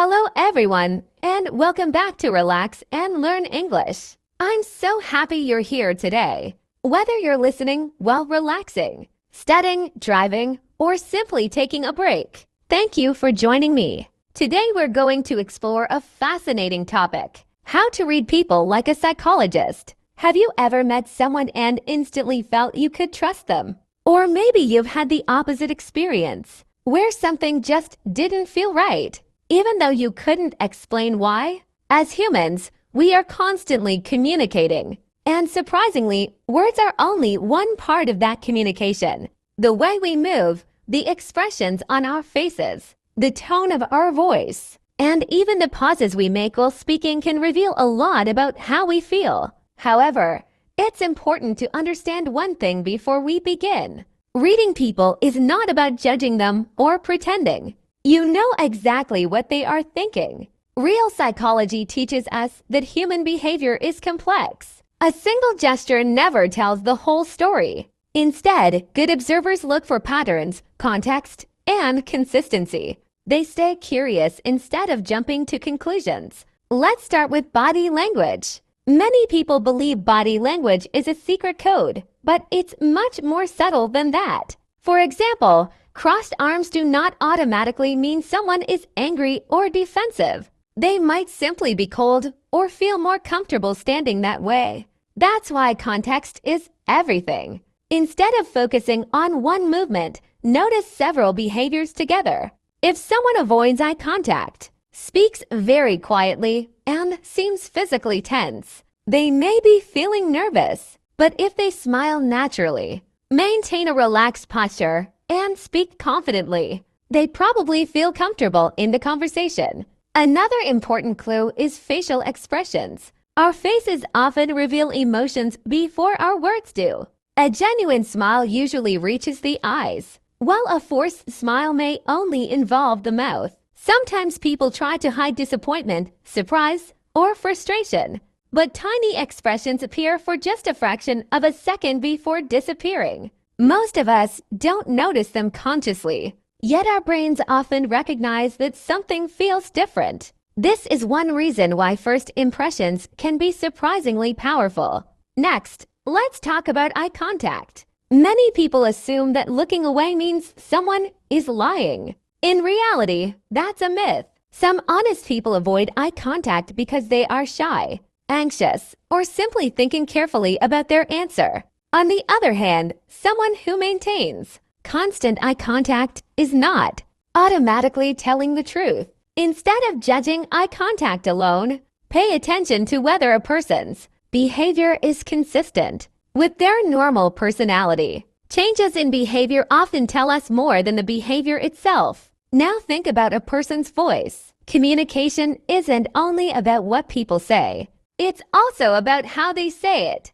Hello everyone, and welcome back to Relax and Learn English. I'm so happy you're here today. Whether you're listening while relaxing, studying, driving, or simply taking a break, thank you for joining me. Today we're going to explore a fascinating topic: how to read people like a psychologist. Have you ever met someone and instantly felt you could trust them? Or maybe you've had the opposite experience, where something just didn't feel right, even though you couldn't explain why. As humans, we are constantly communicating. And surprisingly, words are only one part of that communication. The way we move, the expressions on our faces, the tone of our voice, and even the pauses we make while speaking can reveal a lot about how we feel. However, it's important to understand one thing before we begin. Reading people is not about judging them or pretending. You know exactly what they are thinking. Real psychology teaches us that human behavior is complex. A single gesture never tells the whole story. Instead, good observers look for patterns, context, and consistency. They stay curious instead of jumping to conclusions. Let's start with body language. Many people believe body language is a secret code, but it's much more subtle than that. For example, crossed arms do not automatically mean someone is angry or defensive. They might simply be cold or feel more comfortable standing that way. That's why context is everything. Instead of focusing on one movement, notice several behaviors together. If someone avoids eye contact, speaks very quietly, and seems physically tense, they may be feeling nervous. But if they smile naturally, maintain a relaxed posture, and speak confidently, they probably feel comfortable in the conversation. Another important clue is facial expressions. Our faces often reveal emotions before our words do. A genuine smile usually reaches the eyes, while a forced smile may only involve the mouth. Sometimes people try to hide disappointment, surprise, or frustration, but tiny expressions appear for just a fraction of a second before disappearing. Most of us don't notice them consciously, yet our brains often recognize that something feels different. This is one reason why first impressions can be surprisingly powerful. Next, let's talk about eye contact. Many people assume that looking away means someone is lying. In reality, that's a myth. Some honest people avoid eye contact because they are shy, anxious, or simply thinking carefully about their answer. On the other hand, someone who maintains constant eye contact is not automatically telling the truth. Instead of judging eye contact alone, pay attention to whether a person's behavior is consistent with their normal personality. Changes in behavior often tell us more than the behavior itself. Now think about a person's voice. Communication isn't only about what people say, it's also about how they say it.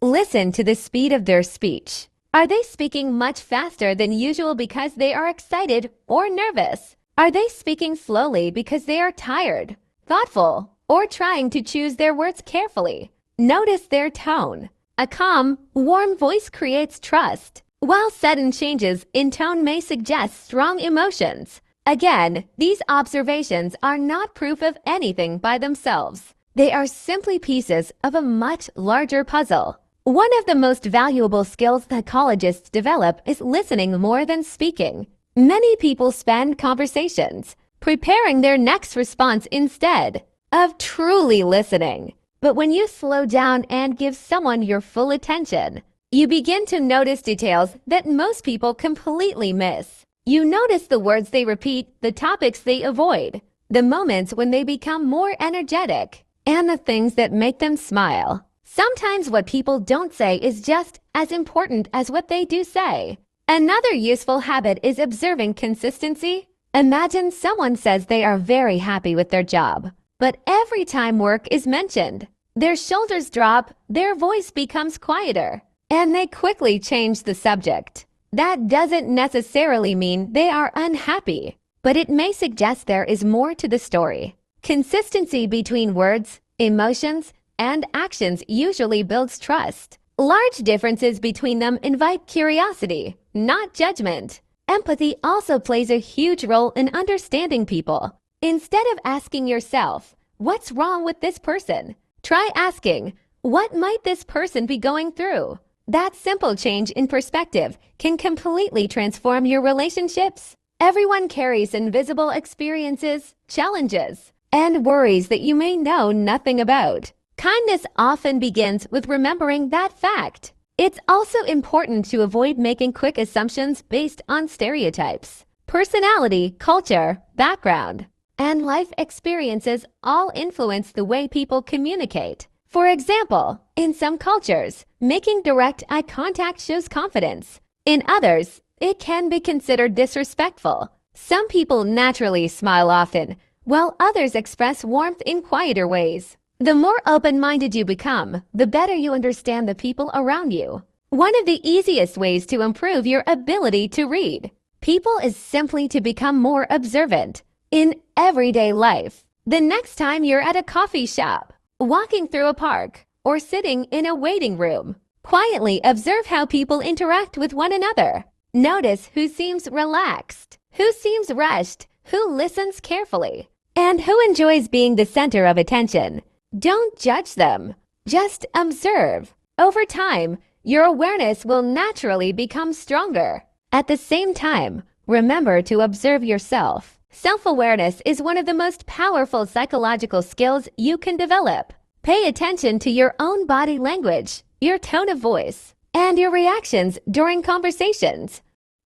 Listen to the speed of their speech. Are they speaking much faster than usual because they are excited or nervous? Are they speaking slowly because they are tired, thoughtful, or trying to choose their words carefully? Notice their tone. A calm, warm voice creates trust, while sudden changes in tone may suggest strong emotions. Again, these observations are not proof of anything by themselves. They are simply pieces of a much larger puzzle. One of the most valuable skills psychologists develop is listening more than speaking. Many people spend conversations preparing their next response instead of truly listening. But when you slow down and give someone your full attention, you begin to notice details that most people completely miss. You notice the words they repeat, the topics they avoid, the moments when they become more energetic, and the things that make them smile. Sometimes what people don't say is just as important as what they do say. Another useful habit is observing consistency. Imagine someone says they are very happy with their job, but every time work is mentioned, their shoulders drop, their voice becomes quieter, and they quickly change the subject. That doesn't necessarily mean they are unhappy, but it may suggest there is more to the story. Consistency between words, emotions, and actions usually builds trust. Large differences between them invite curiosity, not judgment. Empathy also plays a huge role in understanding people. Instead of asking yourself, "What's wrong with this person?" try asking, "What might this person be going through?" That simple change in perspective can completely transform your relationships. Everyone carries invisible experiences, challenges, and worries that you may know nothing about. Kindness often begins with remembering that fact. It's also important to avoid making quick assumptions based on stereotypes. Personality, culture, background, and life experiences all influence the way people communicate. For example, in some cultures, making direct eye contact shows confidence. In others, it can be considered disrespectful. Some people naturally smile often, while others express warmth in quieter ways. The more open-minded you become, the better you understand the people around you. One of the easiest ways to improve your ability to read people is simply to become more observant. In everyday life, the next time you're at a coffee shop, walking through a park, or sitting in a waiting room, quietly observe how people interact with one another. Notice who seems relaxed, who seems rushed, who listens carefully, and who enjoys being the center of attention. Don't judge them, just observe. Over time, your awareness will naturally become stronger. At the same time, remember to observe yourself. Self-awareness is one of the most powerful psychological skills you can develop. Pay attention to your own body language, your tone of voice, and your reactions during conversations.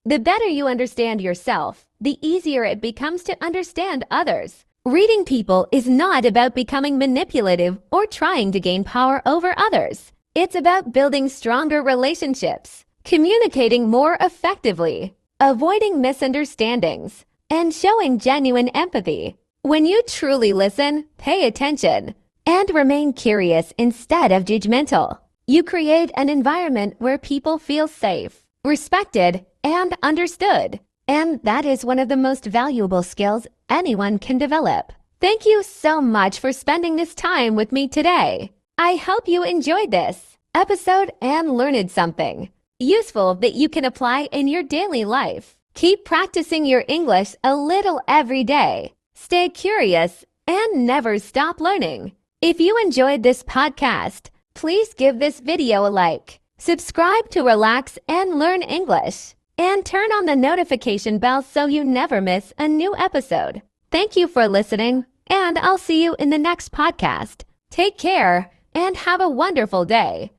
The better you understand yourself, the easier it becomes to understand others. Reading people is not about becoming manipulative or trying to gain power over others. It's about building stronger relationships, communicating more effectively, avoiding misunderstandings, and showing genuine empathy. When you truly listen, pay attention, and remain curious instead of judgmental, you create an environment where people feel safe, respected, and understood. And that is one of the most valuable skills anyone can develop. Thank you so much for spending this time with me today. I hope you enjoyed this episode and learned something useful that you can apply in your daily life. Keep practicing your English a little every day. Stay curious and never stop learning. If you enjoyed this podcast, please give this video a like, subscribe to Relax and Learn English, and turn on the notification bell so you never miss a new episode. Thank you for listening, and I'll see you in the next podcast. Take care and have a wonderful day.